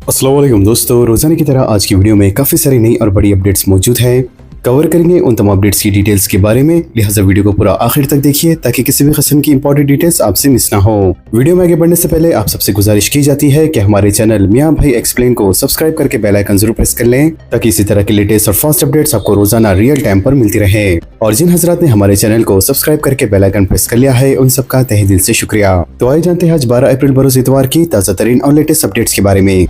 अस्सलाम वालेकुम दोस्तों, रोजाना की तरह आज की वीडियो में काफ़ी सारी नई और बड़ी अपडेट्स मौजूद हैं। कवर करेंगे उन तमाम अपडेट्स की डिटेल्स के बारे में, लिहाजा वीडियो को पूरा आखिर तक देखिए ताकि किसी भी किस्म की इंपॉर्टेंट डिटेल्स आपसे मिस ना हो। वीडियो में आगे बढ़ने से पहले आप सबसे गुजारिश की जाती है कि हमारे चैनल मियां भाई एक्सप्लेन को सब्सक्राइब करके बेल आइकन जरूर प्रेस कर लें ताकि इसी तरह की लेटेस्ट और फास्ट अपडेट्स आपको रोजाना रियल टाइम पर मिलती रहे। और जिन हजरात ने हमारे चैनल को सब्सक्राइब करके बेल आइकन प्रेस कर लिया है, उन सबका तहे दिल से शुक्रिया। तो आइए जानते हैं आज 12 अप्रैल बरोज इतवार की ताज़ा तरीन और लेटेस्ट अपडेट्स के बारे में।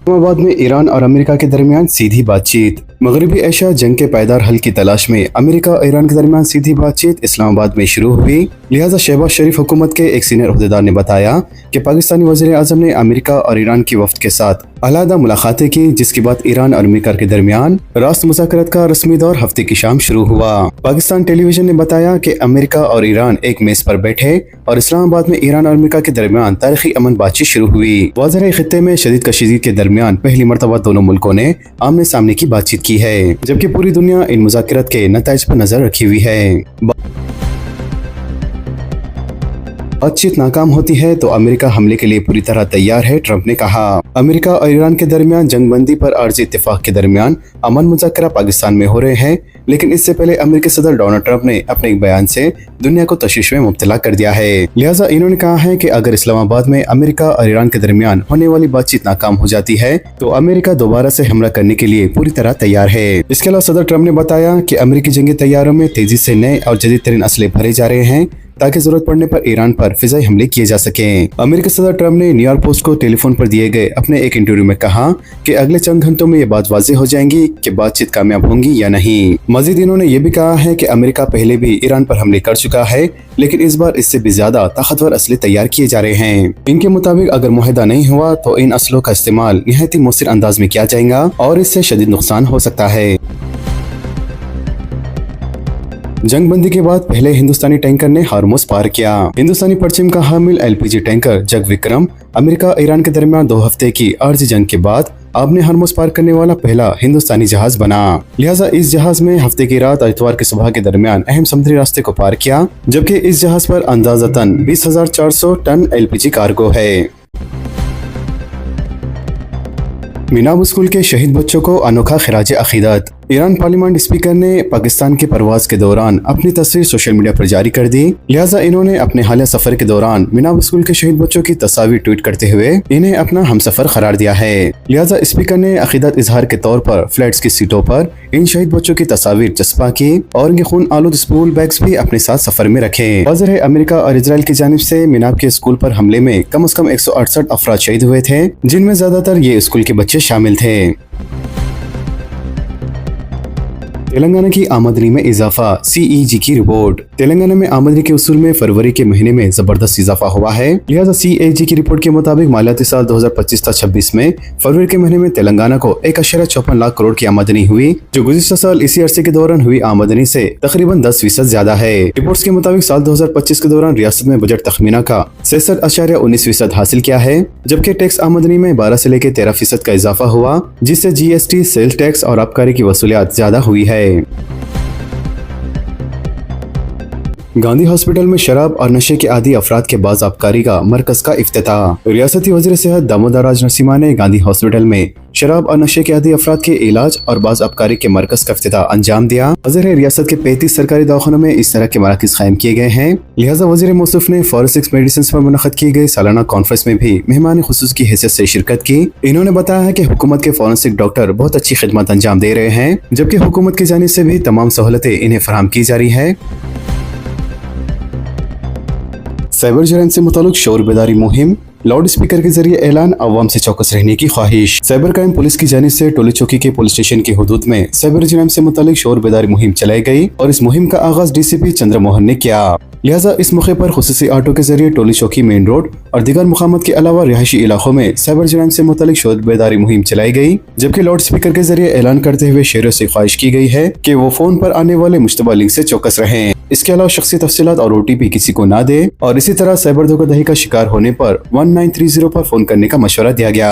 इस्लामाबाद में ईरान और अमेरिका के दरमियान सीधी बातचीत। मगरबी एशिया जंग के पायदार हल की तलाश में अमेरिका और ईरान के दरमियान सीधी बातचीत इस्लामाबाद में शुरू हुई। लिहाजा शहबाज शरीफ हुकूमत के एक सीनियर ओहदेदार ने बताया कि पाकिस्तानी वज़ीर आज़म ने अमेरिका और ईरान की वफ्द के साथ अलहदा मुलाकातें की, जिसके बाद ईरान और अमेरिका के दरमियान रास्त मुज़ाकरात का रस्मी दौर हफ्ते की शाम शुरू हुआ। पाकिस्तान टेलीविजन ने बताया कि अमेरिका और ईरान एक मेज पर बैठे और इस्लामाबाद में ईरान और अमेरिका के दरमियान तारीखी अमन बातचीत शुरू हुई। वाज़ह है, खित्ते में शदीद कशीदगी के दरमियान पहली मरतबा दोनों मुल्कों ने आमने सामने की बातचीत की है, जबकि पूरी दुनिया इन मुज़ाकरात के नताइज पर नजर रखी हुई है। बातचीत नाकाम होती है तो अमेरिका हमले के लिए पूरी तरह तैयार है, ट्रंप ने कहा। अमेरिका और ईरान के दरमियान जंगबंदी पर आर्जी इत्तेफाक के दरमियान अमन मुज़ाकरा पाकिस्तान में हो रहे हैं, लेकिन इससे पहले अमेरिकी सदर डोनाल्ड ट्रंप ने अपने एक बयान से दुनिया को तशवीश में मुब्तला कर दिया है। लिहाजा इन्होंने कहा है कि अगर इस्लामाबाद में अमेरिका और ईरान के दरमियान होने वाली बातचीत नाकाम हो जाती है तो अमेरिका दोबारा से हमला करने के लिए पूरी तरह तैयार है। इसके अलावा सदर ट्रंप ने बताया कि अमेरिकी जंगी तैयारों में तेजी से नए और जदीद तरीन असले भरे जा रहे हैं ताकि जरूरत पड़ने पर ईरान पर फिजाई हमले किए जा सकें। अमेरिकी सदर ट्रंप ने न्यूयॉर्क पोस्ट को टेलीफोन पर दिए गए अपने एक इंटरव्यू में कहा कि अगले चंद घंटों में ये बात वाज़ेह हो जाएंगी कि बातचीत कामयाब होंगी या नहीं। मजीद इन्होंने ये भी कहा है कि अमेरिका पहले भी ईरान पर हमले कर चुका है, लेकिन इस बार इससे भी ज्यादा ताकतवर असले तैयार किए जा रहे हैं। इनके मुताबिक अगर मुआहदा नहीं हुआ तो इन असलों का इस्तेमाल निहायत ही मुस्सिर अंदाज में किया जाएगा और इससे शदीद नुकसान हो सकता है। जंगबंदी के बाद पहले हिंदुस्तानी टैंकर ने हार्मुज पार किया। हिंदुस्तानी परचम का हामिल एलपीजी टैंकर जग विक्रम अमेरिका ईरान के दरमियान 2 हफ्ते की आर्जी जंग के बाद आबने हार्मुज पार करने वाला पहला हिंदुस्तानी जहाज बना। लिहाजा इस जहाज में हफ्ते की रात और इतवार की सुबह के दरमियान अहम समुद्री रास्ते को पार किया, जबकि इस जहाज पर अंदाजतन 20,400 टन एलपीजी कार्गो है। मीनाब स्कूल के शहीद बच्चों को अनोखा खिराज अकीदत। ईरान पार्लियामेंट स्पीकर ने पाकिस्तान के परवाज के दौरान अपनी तस्वीर सोशल मीडिया पर जारी कर दी। लिहाजा इन्होंने अपने हालिया सफर के दौरान मीनाब स्कूल के शहीद बच्चों की तस्वीर ट्वीट करते हुए इन्हें अपना हमसफर करार दिया है। लिहाजा स्पीकर ने अकीदत इजहार के तौर पर फ्लैट्स की सीटों पर इन शहीद बच्चों की तस्वीर चस्पा की और इनके खून आलूद स्कूल बैग्स भी अपने साथ सफर में रखे। वाज़ह है, अमेरिका और इजराइल की जानिब से मीनाब के स्कूल पर हमले में कम से कम 168 अफराद शहीद हुए थे, जिनमें ज्यादातर ये स्कूल के बच्चे शामिल थे। तेलंगाना की आमदनी में इजाफा, CAG की रिपोर्ट। तेलंगाना में आमदनी के उसूल में फरवरी के महीने में जबरदस्त इजाफा हुआ है। लिहाजा CAG की रिपोर्ट के मुताबिक मालियाती साल 2025-26 में फरवरी के महीने में तेलंगाना को 1.54 लाख करोड़ की आमदनी हुई, जो गुज़िश्ता साल इसी अरसे के दौरान हुई आमदनी से तकरीबन 10% ज्यादा है। रिपोर्ट्स के मुताबिक साल 2025 के दौरान रियासत में बजट तखमीना का 66.19% हासिल किया है, जबकि टैक्स आमदनी में 12 से लेकर 13% का इजाफा हुआ, जिससे GST, सेल्स टैक्स और आबकारी की वसूलियात ज्यादा हुई है। गांधी हॉस्पिटल में शराब और नशे के आदी अफराद के बाज़ आबकारी का मरकज का इफ्तिताह। रियासती वज़ीर सेहत दामोदर राज नरसिम्हा ने गांधी हॉस्पिटल में शराब और नशे के आदी अफराद के इलाज और बाज़ आबकारी के मरकज का इफ्तिताह अंजाम दिया। वज़ीर रियासत के 35 सरकारी दवाखानों में इस तरह के मराकज़ कायम किए गए हैं। लिहाजा वज़ीर मौसूफ ने फॉरेंसिक मेडिसिन पर मुनक़द की गई सालाना कॉन्फ्रेंस में भी मेहमान खुसूस की हैसियत से शिरकत की। इन्होंने बताया है कि हुकूमत के फॉरेंसिक डॉक्टर बहुत अच्छी खिदमत अंजाम दे रहे हैं, जबकि हुकूमत की जानिब से भी तमाम सहूलतें इन्हें फराहम की जा रही है। साइबर जराइम से मुताल्लिक शोर बेदारी मुहिम, लाउड स्पीकर के जरिए ऐलान, अवाम से चौकस रहने की ख्वाहिश। साइबर क्राइम पुलिस की जानिब से टोली चौकी के पुलिस स्टेशन की हुदूद में साइबर जराइम से मुताल्लिक शोर बेदारी मुहिम चलाई गई और इस मुहिम का आगाज DCP चंद्र मोहन ने किया। लिहाजा इस मौके पर खुसूसी ऑटो के जरिए टोली चौकी, मेन रोड और दीगर मुकामात के अलावा रिहायशी इलाकों में साइबर जराइम से मुताल्लिक शोर बेदारी मुहिम चलाई गई, जबकि लाउड स्पीकर के जरिए ऐलान करते हुए शहरियों से ख्वाहिश की गई है कि वो फोन पर आने वाले मुश्तबा लिंक से चौकस रहें। इसके अलावा शख्सी तफसीलात और OTP किसी को ना दे और इसी तरह साइबर धोखाधड़ी का शिकार होने पर 1930 पर फोन करने का मशवरा दिया गया।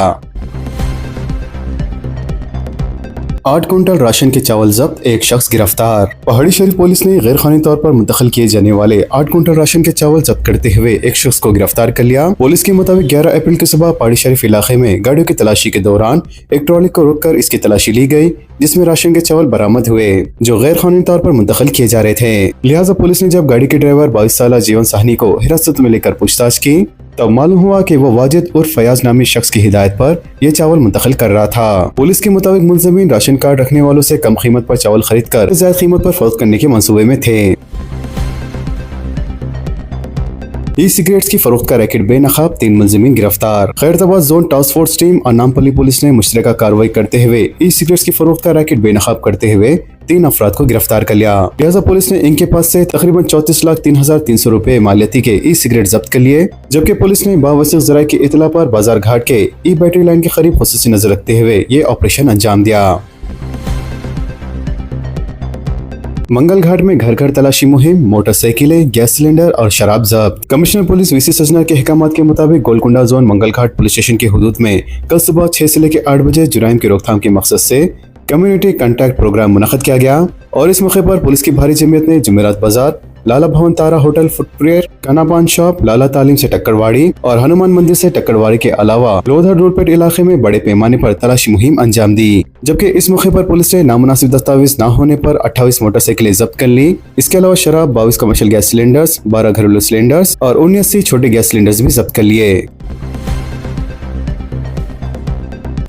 8 कुंटल राशन के चावल जब्त, एक शख्स गिरफ्तार। पहाड़ी शरीफ पुलिस ने गैर कानूनी तौर पर मुंतकिल किए जाने वाले 8 कुंटल राशन के चावल जब्त करते हुए एक शख्स को गिरफ्तार कर लिया। पुलिस के मुताबिक 11 अप्रैल की सुबह पहाड़ी शरीफ इलाके में गाड़ियों की तलाशी के दौरान एक ट्रॉली को रोककर इसकी तलाशी ली गई, जिसमें राशन के चावल बरामद हुए जो गैर कानूनी तौर पर मुंतकिल किए जा रहे थे। लिहाजा पुलिस ने जब गाड़ी के ड्राइवर 22 साल जीवन साहनी को हिरासत में लेकर पूछताछ की, तब मालूम हुआ कि वो वाजिद उर्फ फयाज नामी शख्स की हिदायत पर यह चावल मुंतकिल कर रहा था। पुलिस के मुताबिक मुलजमीन राशन कार्ड रखने वालों से कम कीमत पर चावल खरीद कर ज्यादा कीमत पर फरोख्त करने के मंसूबे में थे। ई सिगरेट्स की फरोख्त का रैकेट बेनकाब, 3 मुलजमीन गिरफ्तार। Khairatabad zone task force team और नामपल्ली पुलिस ने मुश्तरका कार्रवाई करते हुए ई सिगरेट्स की फरोख्त का रैकेट बेनकाब करते हुए 3 अफराद को गिरफ्तार कर लिया। लिहाजा पुलिस ने इनके पास से तकरीबन 34,03,300 रुपए मालियती के ई सिगरेट जब्त कर लिए, जबकि पुलिस ने बावसीक ज़राए की इतला पर बाजार घाट के ई बैटरी लाइन के करीब खुसूसी नजर रखते हुए ये ऑपरेशन अंजाम दिया। मंगल घाट में घर घर तलाशी मुहिम, मोटरसाइकिलें, गैस सिलेंडर और शराब जब्त। कमिश्नर पुलिस वीसी सजना के अहकामात के मुताबिक गोलकुंडा जोन मंगल घाट पुलिस स्टेशन की हुदूद में कल सुबह 6 से लेकर 8 बजे जुराइम की रोकथाम के मकसद से कम्युनिटी कंटैक्ट प्रोग्राम मुनक्किद किया गया और इस मौके पर पुलिस की भारी जमीयत ने जुमेरात बाजार, लाला भवन तारा होटल फुटवेयर, कानापान शॉप, लाला तालीम से टक्करवाड़ी और हनुमान मंदिर से टक्करवाड़ी के अलावा लोधर रोडपेट इलाके में बड़े पैमाने पर तलाशी मुहिम अंजाम दी। जबकि इस मौके पर पुलिस ने नामुनासिब दस्तावेज न होने पर 28 मोटरसाइकिलें जब्त कर ली। इसके अलावा शराब, 22 कमर्शियल गैस सिलेंडर्स, 12 घरेलू सिलेंडर्स और 79 छोटे गैस सिलेंडर्स भी जब्त कर लिए।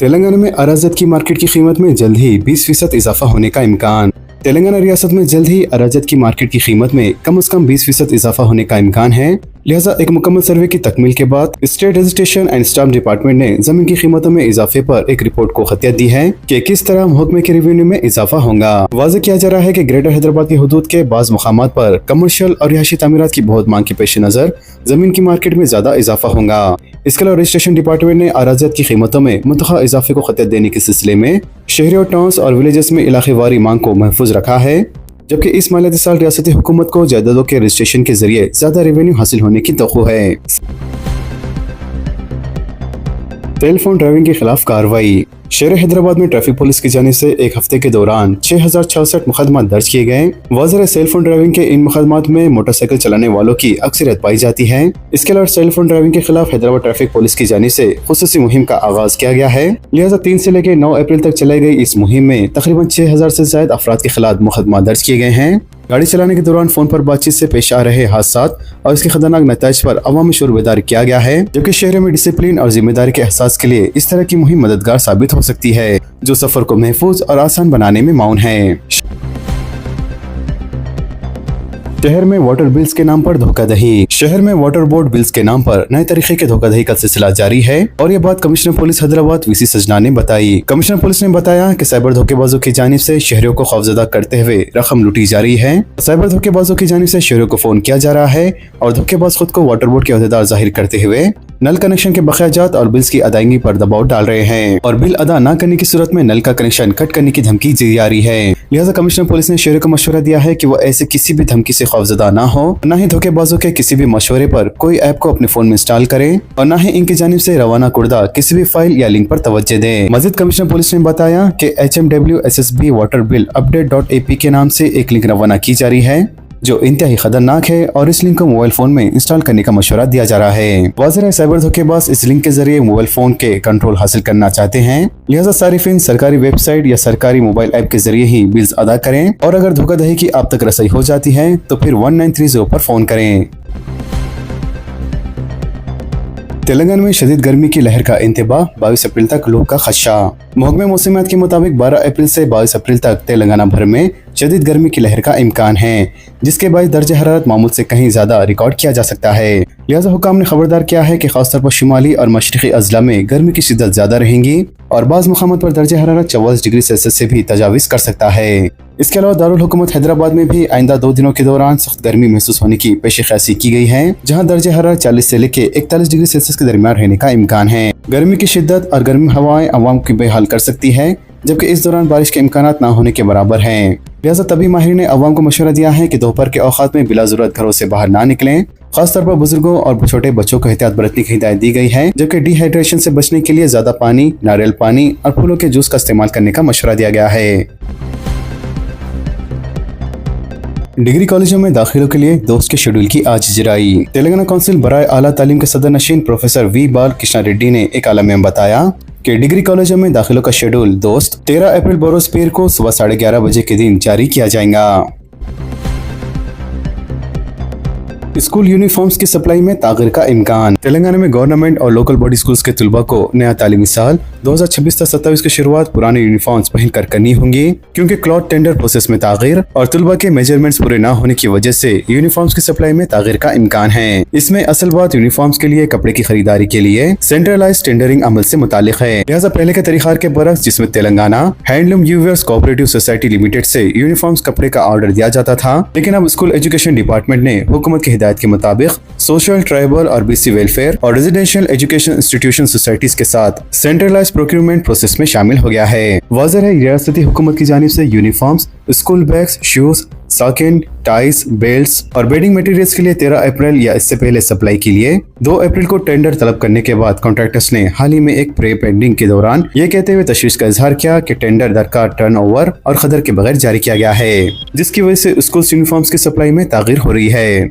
तेलंगाना में अराजत की मार्केट की कीमत में जल्द ही 20% इजाफा होने का इम्कान। तेलंगाना रियासत में जल्द ही अराजत की मार्केट की कीमत में कम से कम 20% इजाफा होने का इम्कान है। लिहाजा एक मुकम्मल सर्वे की तकमील के बाद state registration and stamp department ने जमीन की कीमतों में इजाफे पर एक रिपोर्ट को खतियत दी है कि किस तरह महकमे के रेवेन्यू में इजाफा होगा। वाज़ेह किया जा रहा है कि ग्रेटर हैदराबाद की हुदूद के बाज़ मुकामात पर कमर्शियल और रिहायशी तामीरात की बहुत मांग के पेश नज़र जमीन की मार्केट में ज्यादा इजाफा होगा। इसके अलावा रजिस्ट्रेशन डिपार्टमेंट ने अराजत की कीमतों में मुतखा इजाफे को खतियत देने के सिलसिले में शहरी और टाउन्स और विलेजेस में इलाकेवारी मांग को महफूज रखा है, जबकि इस मालियाती साल रियासती हुकूमत को जायदादों के रजिस्ट्रेशन के जरिए ज्यादा रेवेन्यू हासिल होने की तवक्को है। टेलीफोन ड्राइविंग के खिलाफ कार्रवाई। शहर हैदराबाद में ट्रैफिक पुलिस की जानिब से एक हफ्ते के दौरान 6066 मुकदमा दर्ज किए गए। वाज़ेह है सेल फोन ड्राइविंग के इन मुकदमात में मोटरसाइकिल चलाने वालों की अक्सरियत पाई जाती है। इसके अलावा सेल फोन ड्राइविंग के खिलाफ हैदराबाद ट्रैफिक पुलिस की जानिब से खुसूसी मुहिम का आगाज किया गया है। लिहाजा 3 से लेकर 9 अप्रैल तक चलाई गई इस मुहिम में तकरीबन 6000 से ज्यादा अफराद के खिलाफ मुकदमा दर्ज किए गए हैं। गाड़ी चलाने के दौरान फोन पर बातचीत से पेश आ रहे हादसात और इसके खतरनाक नताइज पर अवामी शोर बेदार किया गया है, जबकि शहरों में डिसिप्लिन और जिम्मेदारी के एहसास के लिए इस तरह की मुहिम मददगार साबित हो सकती है, जो सफर को महफूज और आसान बनाने में माउन है। शहर में वाटर बिल्स के नाम पर धोखाधड़ी। शहर में वाटर बोर्ड बिल्स के नाम पर नए तरीके के धोखाधड़ी का सिलसिला जारी है और ये बात कमिश्नर पुलिस हैदराबाद वीसी सजना ने बताई। कमिश्नर पुलिस ने बताया कि साइबर धोखेबाजों की जानिब से शहरियों को खौफजदा करते हुए रकम लूटी जा रही है। साइबर धोखेबाजों की जानिब से शहरियों को फोन किया जा रहा है और धोखेबाज खुद को वाटर बोर्ड के अहदेदार जाहिर करते हुए नल कनेक्शन के बकायाजात और बिल्स की अदायगी पर दबाव डाल रहे हैं और बिल अदा न करने की सूरत में नल का कनेक्शन कट करने की धमकी दी जा रही है। लिहाजा कमिश्नर पुलिस ने शहरियों को मशवरा दिया है कि वो ऐसे किसी भी धमकी से खौफजदा ना हो, न ही धोखेबाजों के किसी भी मशवरे पर कोई ऐप को अपने फोन में इंस्टॉल करें और न ही इनकी जानिब से रवाना कुर्दा किसी भी फाइल या लिंक पर तवज्जो दें। मजीद कमिश्नर पुलिस ने बताया कि HMWSSB वाटर बिल अपडेट.AP के नाम से एक लिंक रवाना की जा रही है जो इंतहाई खतरनाक है और इस लिंक को मोबाइल फोन में इंस्टॉल करने का मशवरा दिया जा रहा है। वाज़ेह है साइबर धोखेबाज इस लिंक के जरिए मोबाइल फोन के कंट्रोल हासिल करना चाहते हैं। लिहाजा सारिफिन सरकारी वेबसाइट या सरकारी मोबाइल ऐप के जरिए ही बिल्स अदा करें और अगर धोखाधड़ी की आप तक रसाई हो जाती है तो फिर 1930 पर फोन करें। तेलंगाना में शदीद गर्मी की लहर का इंतबाह, 22 अप्रैल तक लू का खदशा। महकमे मौसमियात के मुताबिक 12 अप्रैल से 22 अप्रैल तक तेलंगाना भर में शदीद गर्मी की लहर का इम्कान है, जिसके बायस दर्जा हरारत मामूल से कहीं ज्यादा रिकॉर्ड किया जा सकता है। लिहाजा हुकाम ने खबरदार किया है कि खासतौर पर शुमाली और मशरकी अजला में गर्मी की शिद्दत ज्यादा रहेंगी और बाज़ मुकामात पर दर्जा हरारत 44 डिग्री सेल्सियस से भी तजाविज कर सकता है। इसके अलावा दारुल हुकूमत हैदराबाद में भी आइंदा 2 दिनों के दौरान सख्त गर्मी महसूस होने की पेशकशी की गई है, जहां दर्जा हरारत 40 से लेकर 41 डिग्री सेल्सियस के दरमियान रहने का इम्कान है। गर्मी की शिद्दत और गर्म हवाएं अवाम की बेहाल कर सकती है, जबकि इस दौरान बारिश के इम्कानात न होने के बराबर हैं। लिहाजा तभी माहिर ने अवाम को मशवरा दिया है कि दोपहर के औकात में बिला जरूरत घरों से बाहर ना निकलें। खास तौर पर बुजुर्गों और छोटे बच्चों को एहतियात बरतने की हिदायत दी गई है, जबकि डिहाइड्रेशन से बचने के लिए ज्यादा पानी, नारियल पानी और फूलों के जूस का इस्तेमाल करने का मशवरा दिया गया है। डिग्री कॉलेजों में दाखिलों के लिए दोस्त के शेड्यूल की आज इजराई। तेलंगाना काउंसिल बराए आला तालीम के सदर नशीन प्रोफेसर वी बाल कृष्णा रेड्डी ने एक आलम में बताया कि डिग्री कॉलेजों में दाखिलों का शेड्यूल दोस्त 13 अप्रैल बरोज पीर को सुबह 11:30 बजे के दिन जारी किया जाएगा। स्कूल यूनिफॉर्म्स की सप्लाई में तागीर का इम्कान। तेलंगाना में गवर्नमेंट और लोकल बॉडी स्कूल्स के तलबा को नया तालीमी साल 2026-27 की शुरुआत पुराने यूनिफॉर्म्स पहन कर करनी होंगी, क्योंकि क्लॉथ टेंडर प्रोसेस में तागीर और तलबा के मेजरमेंट्स पूरे न होने की वजह से यूनिफॉर्म्स की सप्लाई में तागीर का इम्कान है। इसमें असल बात यूनिफॉर्म्स के लिए कपड़े की खरीदारी के लिए सेंट्रलाइज टेंडरिंग अमल से मुतालिक है। लिहाजा पहले के तरीक़ार के बरक्स, जिसमें Telangana handloom yours cooperative society limited से यूनिफॉर्म्स कपड़े का ऑर्डर दिया जाता था, लेकिन अब स्कूल एजुकेशन डिपार्टमेंट ने हुकूमत की हिदायत के मुताबिक सोशल, ट्राइबल और बीसी वेलफेयर और रेजिडेंशियल एजुकेशन इंस्टीट्यूशन सोसाइटीज के साथ सेंट्रलाइज प्रोक्यूरमेंट प्रोसेस में शामिल हो गया है। वाज़ेह है, रियासती हुकूमत की जानिब से uniforms, school bags, shoes, socket, ties, belts और बेडिंग मटेरियल्स के लिए 13 अप्रैल या इससे पहले सप्लाई के लिए 2 अप्रैल को टेंडर तलब करने के बाद कॉन्ट्रैक्टर्स ने हाल ही में एक प्रे पेंडिंग के दौरान ये कहते हुए तशवीश का इजहार किया कि टेंडर दरकार टर्नओवर और खदर के बगैर जारी किया गया है, जिसकी वजह से स्कूल यूनिफॉर्म्स की सप्लाई में तागीर हो रही है।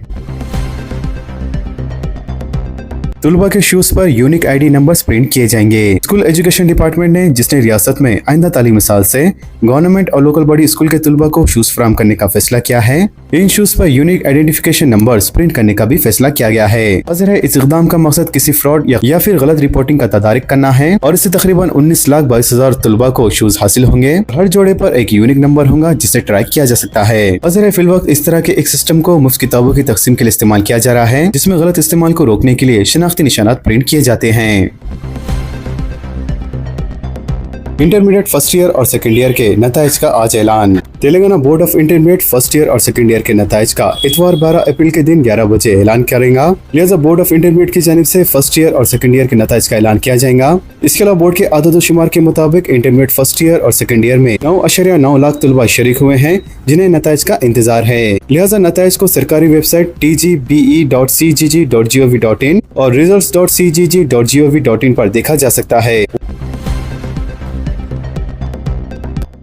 तलबा के शूज पर यूनिक आईडी नंबर्स प्रिंट किए जाएंगे। स्कूल एजुकेशन डिपार्टमेंट ने, जिसने रियासत में आइंदा तालीमी साल से गवर्नमेंट और लोकल बॉडी स्कूल के तलबा को शूज फराहम करने का फैसला किया है, इन शूज पर यूनिक आइडेंटिफिकेशन नंबर्स प्रिंट करने का भी फैसला किया गया है। वाज़ेह है, इस इक़दाम का मकसद किसी फ्रॉड या फिर गलत रिपोर्टिंग का तदारिक करना है और इससे तकरीबन 19,22,000 तलबा को शूज हासिल होंगे। हर जोड़े पर एक यूनिक नंबर होगा जिसे ट्रैक किया जा सकता है। वाज़ेह है, फिलवक्त इस तरह के एक सिस्टम को मुफ्त किताबों की तकसीम के लिए इस्तेमाल किया जा रहा है, जिसमें गलत इस्तेमाल को रोकने के लिए शनाख्ती निशानात प्रिंट किए जाते हैं। इंटरमीडिएट फर्स्ट ईयर और सेकेंड ईयर के नताइज का आज ऐलान। Telangana board of intermediate first year और सेकेंड ईयर के नताइज का इतवार 12 अप्रैल के दिन 11 बजे ऐलान करेगा। लिहाजा बोर्ड ऑफ इंटरमीडिएट की जानिब से फर्स्ट ईयर और सेकेंड ईयर के नताइज का ऐलान किया जाएगा। इसके अलावा बोर्ड के आदद शुमार के मुताबिक इंटरमीडिएट फर्स्ट ईयर और सेकेंड ईयर में 9.9 लाख तलबा शरीक हुए हैं, जिन्हें नताइज का इंतजार है। लिहाजा नताइज को सरकारी वेबसाइट tgbe.cgg.gov.in और results.cgg.gov.in पर देखा जा सकता है।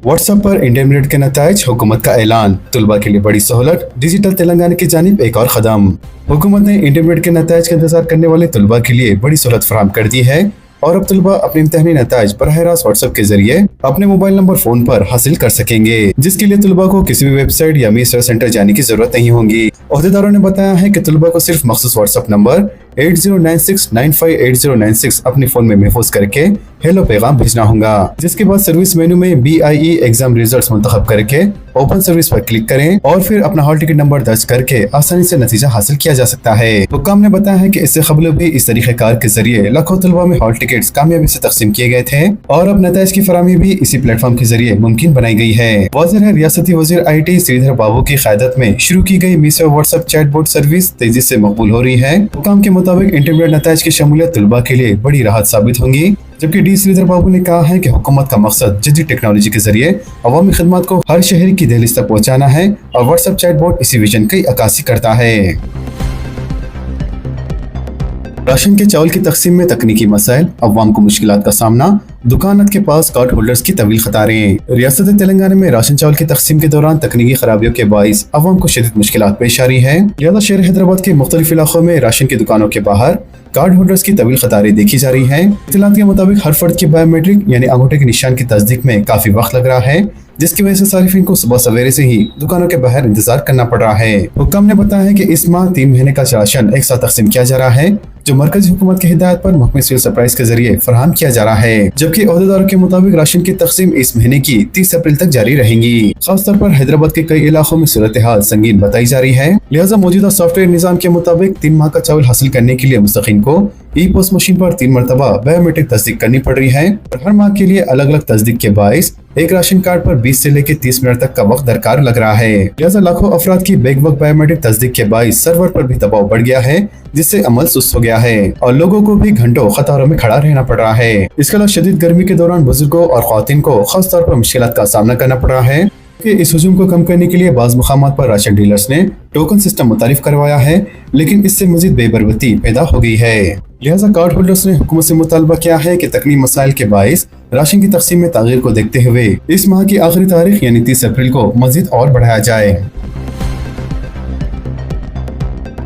व्हाट्सएप पर इंटरमीडिएट के नताइज, हुकूमत का ऐलान, तलबा के लिए बड़ी सहूलत, डिजिटल तेलंगाना की जानिब एक और कदम। हुकूमत ने इंटरमीडिएट के नताइज का इंतजार करने वाले तलबा के लिए बड़ी सहूलत फराहम कर दी है और अब तलबा अपने इम्तिहानी नताइज बराह रास्त व्हाट्सएप के जरिए अपने मोबाइल नंबर फोन पर हासिल कर सकेंगे, जिसके लिए तलबा को किसी भी वेबसाइट या मीसर सेंटर जाने की जरूरत नहीं होगी। अहदेदारों ने बताया है कि तलबा को सिर्फ मखसूस व्हाट्सएप नंबर 8096958096 अपने फोन में महफूज करके हेलो पैगाम भेजना होगा, जिसके बाद सर्विस मेनू में BIE एग्जाम रिजल्ट्स मुंतखब करके ओपन सर्विस पर क्लिक करें और फिर अपना हॉल टिकट नंबर दर्ज करके आसानी से नतीजा हासिल किया जा सकता है। हुक्काम ने बताया है कि इससे कबल भी इस तरीक़ेकार के जरिए लाखों तलबा में हॉल टिकट्स कामयाबी से तकसीम किए गए थे और अब नताइज की फराहमी भी इसी प्लेटफॉर्म के जरिए मुमकिन बनाई गई है। वाज़ेह है, रियासती वज़ीर IT श्रीधर बाबू की क़यादत में शुरू की गई मीसो व्हाट्सएप चैटबॉट सर्विस तेजी से मकबूल हो रही है। हुक्काम के मुताबिक इंटरमीडिएट नताइज की शमूलियत तलबा के लिए बड़ी राहत साबित होंगी, जबकि डी श्रीधर बाबू ने कहा है कि हुकूमत का मकसद जदीद टेक्नोलॉजी के जरिए अवामी खिदमत को हर शहर की दहलीज तक पहुँचाना है और व्हाट्सएप चैटबॉट इसी विजन की अक्कासी करता है। राशन के चावल की तकसीम में तकनीकी मसाइल, अवाम को मुश्किलात का सामना, दुकानत के पास कार्ड होल्डर्स की तवील कतारें। रियासत तेलंगाना में राशन चावल की तकसीम के दौरान तकनीकी खराबियों के बाइस अवाम को शदीद मुश्किलात पेश आ रही है। लिहाजा शहर हैदराबाद के मुख्तलिफ इलाकों में राशन की दुकानों के बाहर कार्ड होल्डर्स की तवील कतारें देखी जा रही हैं। इत्तलात के मुताबिक हर फर्द की बायोमेट्रिक यानी अंगूठे के निशान की तस्दीक में काफी वक्त लग रहा है, जिसकी वजह से सारिफिन को सुबह सवेरे से ही दुकानों के बाहर इंतजार करना पड़ रहा है। हुक्काम ने बताया है कि इस माह 3 महीने का राशन एक साथ तकसीम किया जा रहा है, जो मरकजी हुकूमत की हिदायत पर महकमे सिविल सप्लाईज के जरिए फराहम किया जा रहा है, जबकि अहदेदारों के मुताबिक राशन की तकसीम इस महीने की 30 अप्रैल तक जारी रहेंगी। खासतौर पर हैदराबाद के कई इलाकों में सूरत हाल संगीन बताई जा रही है। लिहाजा मौजूदा सॉफ्टवेयर निजाम के मुताबिक 3 माह का चावल हासिल करने के लिए मुस्तकीन को ई-पोस्ट मशीन पर 3 मरतबा बायोमेट्रिक तस्दीक करनी पड़ रही है और हर माह के लिए अलग अलग तस्दीक के बाइस एक राशन कार्ड पर 20 से लेकर 30 मिनट तक का वक्त दरकार लग रहा है। लिहाजा लाखों अफराद की बैक वक्त बायोमेट्रिक तस्दीक के बाइस सर्वर पर भी दबाव बढ़ गया है, जिससे अमल सुस्त हो गया है और लोगों को भी घंटों कतारों में खड़ा रहना पड़ रहा है। इसके अलावा शदीद गर्मी के दौरान बुजुर्गों और ख्वातीन को खास तौर पर मुश्किलात का सामना करना पड़ रहा है। कि इस हुजूम को कम करने के लिए बाज़ मुकामात पर राशन डीलर्स ने टोकन सिस्टम मुतारिफ करवाया है, लेकिन इससे मजीद बेबरकती पैदा हो गई है। लिहाजा कार्ड होल्डर्स ने हुकूमत से मुतालबा किया है कि तकनीकी मसाइल के बाइस राशन की तकसीम में तगीर को देखते हुए इस माह की आखिरी तारीख यानी 30 अप्रैल को मजीद और बढ़ाया जाए।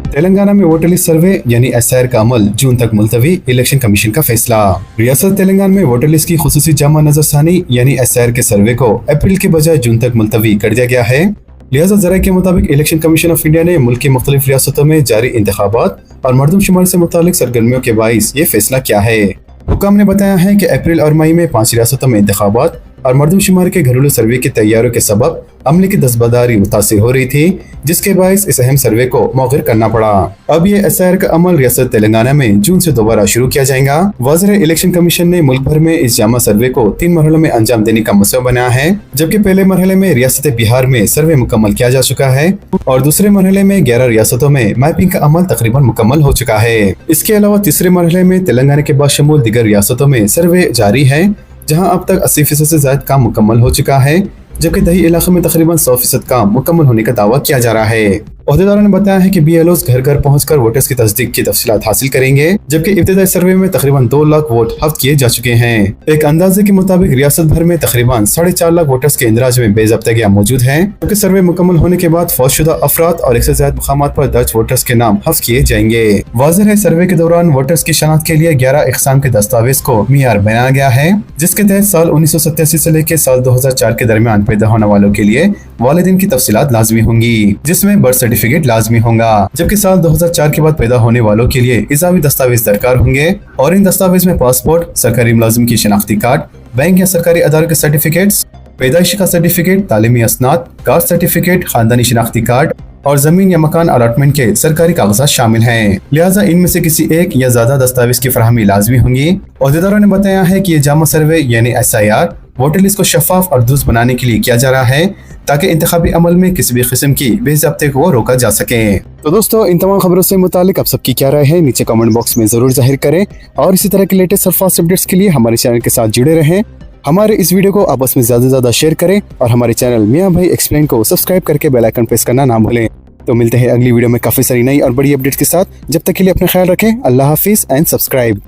तेलंगाना में वोटर लिस्ट सर्वे यानी SIR का अमल जून तक मुलतवी, इलेक्शन कमीशन का फैसला। रियासत तेलंगाना में वोटर लिस्ट की खुसूसी जामा नजरसानी यानी SIR के सर्वे को अप्रैल के बजाय जून तक मुलतवी कर दिया गया है। लिहाजा ज़राए के मुताबिक इलेक्शन कमीशन ऑफ इंडिया ने मुल्क की मुख्तलिफ रियासतों में जारी इंतखाबात और मरदमशुमार से मुतालिक सरगर्मियों के बाइस ये फैसला किया है। हुकाम ने बताया है कि अप्रैल और मई में 5 रियासतों में इंतखाबात और मरदमशुमार के घरेलू सर्वे की तैयारियों के सबब अमले की दस्तबरदारी मुतासिर हो रही थी, जिसके बायस इस अहम सर्वे को मौखर करना पड़ा। अब ये SIR का अमल रियासत तेलंगाना में जून से दोबारा शुरू किया जाएगा। वाज़ेह इलेक्शन कमीशन ने मुल्क भर में इस जामा सर्वे को 3 मरहलों में अंजाम देने का मसला बनाया है, जबकि पहले मरहले में रियासत बिहार में सर्वे मुकम्मल किया जा चुका है और दूसरे मरहले में 11 रियासतों में मैपिंग का अमल तकरीबन मुकम्मल हो चुका है। इसके अलावा तीसरे मरहले में तेलंगाना के बाशमूल दीगर रियासतों में सर्वे जारी है, जहां अब तक 80% से ज्यादा काम मुकम्मल हो चुका है, जबकि दही इलाके में तकरीबन 100% काम मुकम्मल होने का दावा किया जा रहा है। ओहदेदारों ने बताया है कि BLOs घर घर पहुंचकर वोटर्स की तस्दीक की तफसीलात हासिल करेंगे, जबकि इब्तिदाई सर्वे में तकरीबन 2 लाख वोट हफ्त किए जा चुके हैं। एक अंदाजे के मुताबिक रियासत भर में तकरीबन 4.5 लाख वोटर्स के इंदराज में बेज़ब्तियां मौजूद हैं, जबकि सर्वे मुकम्मल होने के बाद फौजशुदा अफराद और 1 से ज्यादा मुकामात पर दर्ज वोटर्स के नाम हफ्त किए जाएंगे। वाज़ेह है सर्वे के दौरान वोटर्स की शनाख्त के लिए 11 इकसाम के दस्तावेज को मियार बनाया गया है, जिसके तहत साल 1987 से लेकर साल 2004 के दरमियान पैदा होने वालों के लिए वालिदैन की तफसीलात लाजमी होंगी, जिसमें बर्थ सर्टिफिकेट लाजमी होगा, जबकि साल 2004 के बाद पैदा होने वालों के लिए इजाफी दस्तावेज दरकार होंगे और इन दस्तावेज में पासपोर्ट, सरकारी मुलाजिम की शनाख्ती कार्ड, बैंक या सरकारी अदारों के सर्टिफिकेट्स, पैदाइशी का सर्टिफिकेट, तालीमी असनाद, कास्ट सर्टिफिकेट, खानदानी शनाख्ती कार्ड और जमीन या मकान अलॉटमेंट के सरकारी कागजात शामिल हैं। लिहाजा इनमें से किसी एक या ज्यादा दस्तावेज की फराहमी लाजमी होंगी। ओहदेदारों ने बताया है कि ये जामा सर्वे यानी SIR वोटर लिस्ट को शफाफ और दुरुस्त बनाने के लिए किया जा रहा है, ताकि इंतखाबी अमल में किसी भी किस्म की बेज़ब्ते को रोका जा सके। तो दोस्तों, इन तमाम खबरों से मुतालिक आप सबकी क्या राय है नीचे कमेंट बॉक्स में जरूर जाहिर करें और इसी तरह के लेटेस्ट और फास्ट अपडेट्स के लिए हमारे चैनल के साथ जुड़े रहें। हमारे इस वीडियो को आपस में ज्यादा से ज्यादा शेयर करें और हमारे चैनल मियां भाई एक्सप्लेन को सब्सक्राइब करके बेल आइकन प्रेस करना ना भूलें। तो मिलते हैं अगली वीडियो में काफी सारी नई और बड़ी अपडेट्स के साथ। जब तक के लिए अपना ख्याल रखें। अल्लाह हाफिज एंड सब्सक्राइब।